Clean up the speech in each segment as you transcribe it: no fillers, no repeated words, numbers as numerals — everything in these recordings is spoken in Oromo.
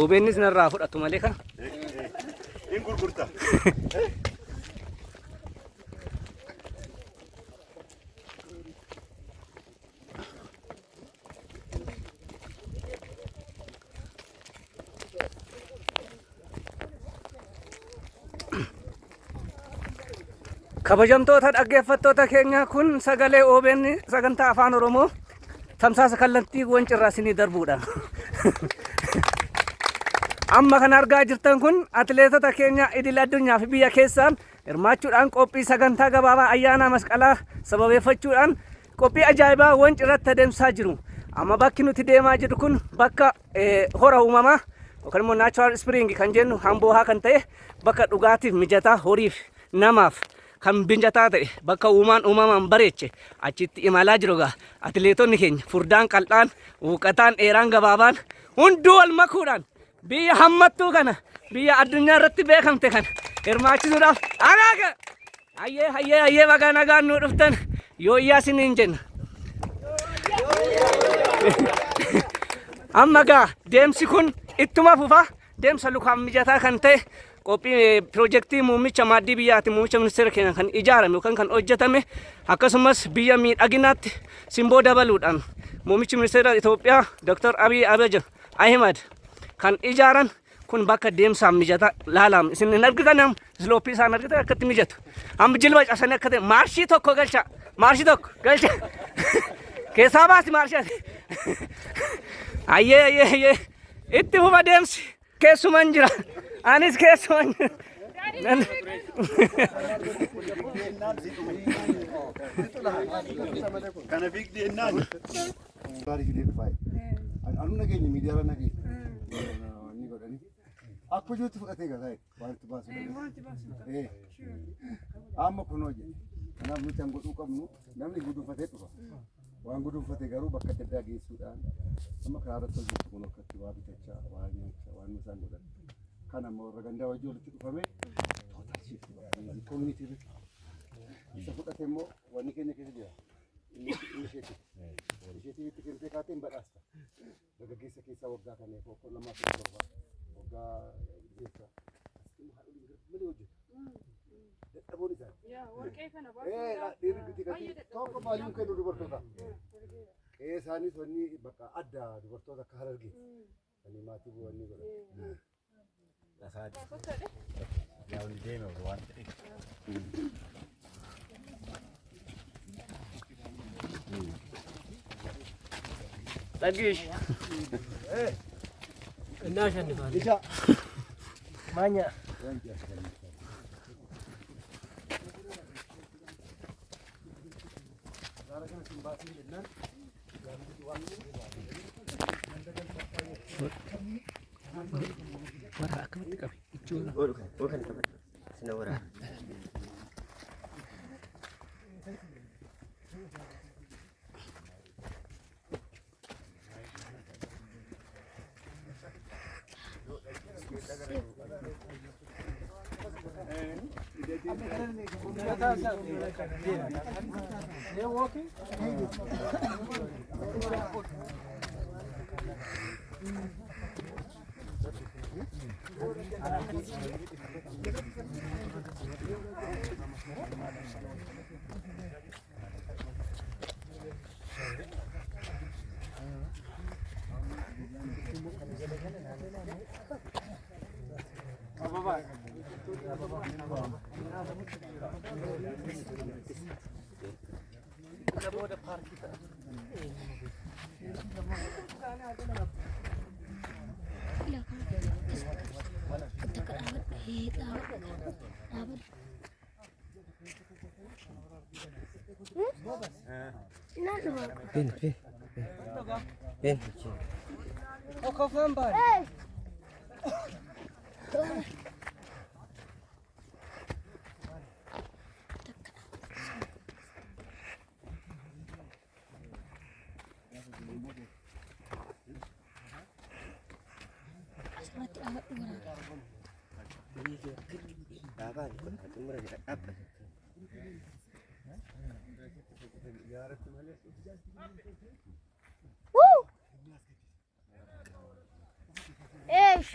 OBNs narraa fudhatu malee kana. Hin gurgurta. Kabajamtoota dhaggeeffattoota keenya kun sagalee OBN sagantaa afaan Oromoo tamsaasa kallattii wancirraa isinii darbuudha. Amma kan argaa jirtan kun atileetota keenya idil addunyaa fi biyya keessaan hirmaachuudhaan qophii sagantaa gabaabaa ayyaana masqalaa sababeeffachuudhaan qophii ajaa'ibaa wancirratti adeemsaa jiru. Amma bakki nuti deemaa jirru kun bakka hora uumamaa yookaan immoo naachuraal ispiriingi kan jennu hamboohaa kan ta'e bakka dhugaatiif mijataa horiif namaaf kan binjataa ta'e bakka uumamaan bareeche achitti imalaa jiru gaa atileetonni keenya furdaan qal'aan huuqqataan dheeraan gabaabaan hunduu wal makuudhaan biyya hammattuu kana biyya addunyaa irratti beekamte kana hirmaachisuudhaaf anaaga hayyee bagaa nagaan nuu dhuftan yoo iyyaa isiniin jenna. Amma gaa deemsi kun ittuma fufa deemsa lukaan mijataa kan ta'e qophii piroojeektii muummicha maaddii biyyaatti muummicha ministeera keenya kan ijaarame yookaan kan hojjetame akkasumas biyya miidhaginaatti simboo dabaluudhaan muummichi ministeera Itoophiyaa Dr. Abiy Ahmed kan ijaaran kun bakka deemsaaf mijataa laalaam isin hin argitan islooppii isaan argitan akkatti mijatu amma jilba cabsanii akka ta'e maarshii tokko galcha keessaa baasi maarshii hayyee itti fufa deemsi keessuman jira. Anis keessuman kana fiigdee ennaan gaarii fidee dhufaa anu nageenya miidiyaa irra nageenya ni godhani akka ijoollee fudhatee gataa waan itti baasu amma kunoo jedhe kanaaf nuti kan godhuu qabnu namni guduunfatee dhufa waan guduunfatee garuu bakka adda addaa geessuudhaan amma karaa irratti hojjetu kun akkatti waa bitachaa waa nyaachaa waan isaan godhan kan amma warra gandaa wajjin walitti dhufame total shift community isa fudhate immoo wanni keenya keessa jira initiative itti kennitee kaateen badhaasta dargaggeessa keessaa waggaa kana tokko lamaa fi torba waggaa jecha malee hojjetu dadhaboon isaa warqee kana baay'ee dhiirri gatii tokko maaliin kennu dubartoota isaanis wanni bakka adda dubartoota akka Harargee kan maatii bu'anii godhan. Yang dia nak buat. Lagi. Nashan depan. Bisa. Banyak. Warra akkamitti qabe ijoollee. Bukan tempat. Senawara. They're walking. Ben. Oh, kafam bar. Dapat ikut murah dekat apa? ايش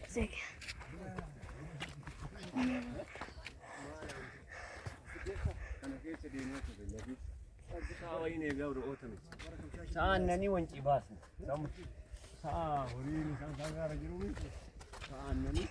Sige. Sa'an na ni wanci basu. Sa'a horii isaan gargaara jiru. Sa'an na ni.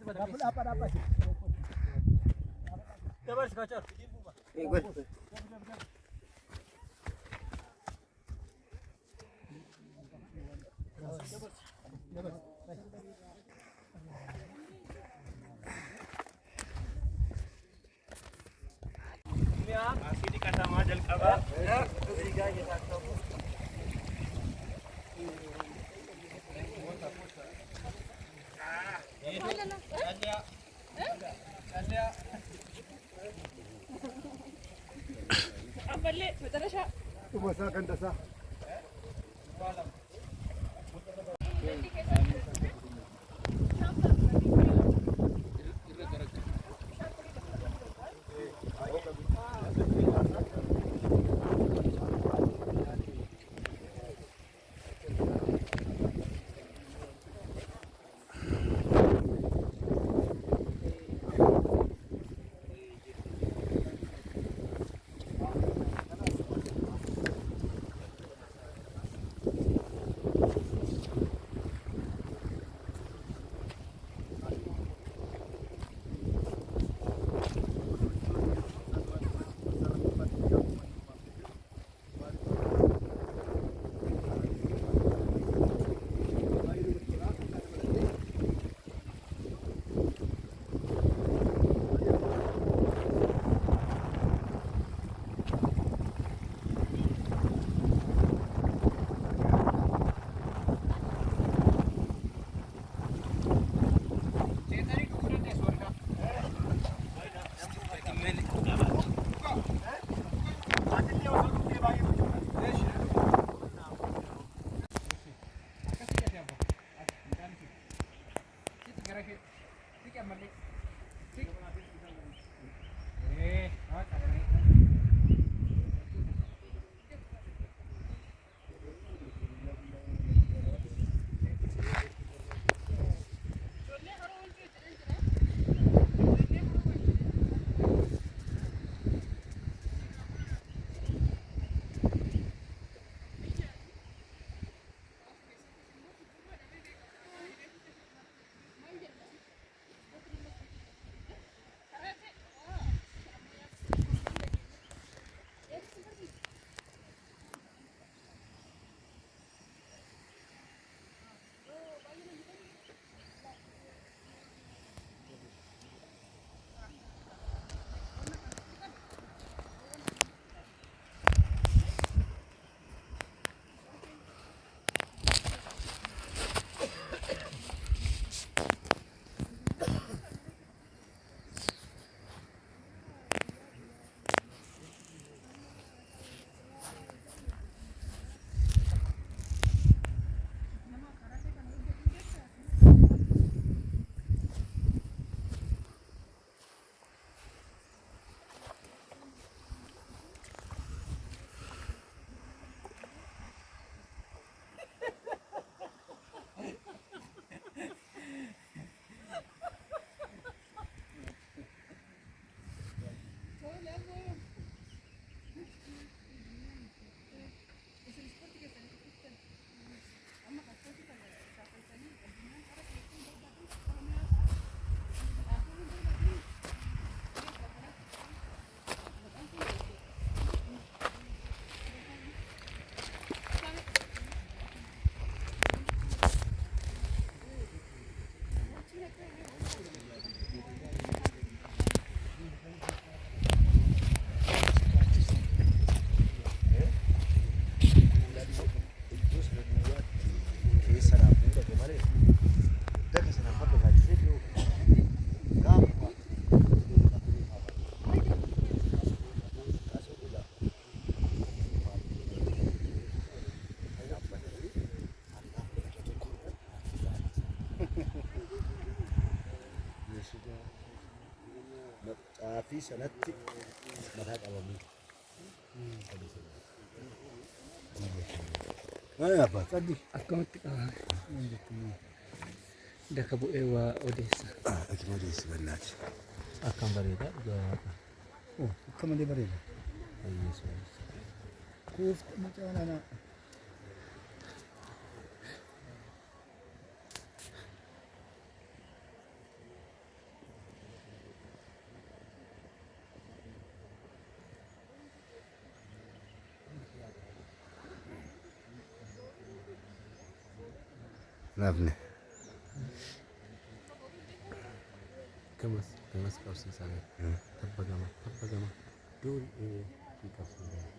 Dapat sih. Dapat sekacor. Asii dikatamaa jalqabaa. Tumasa kan dasa. sadii sanatti mataa qabamuu. Abbaa sadii. Akkamitti qabame? Daka bu'ee waa odeessa. Akkuma odeessi bannaati. Akkam bareedaa dhugaa. Akka malee bareeda. Kuuf mucaa nana. Nafne. Kamas qabsiisanii tabba gama durii qabsiisan.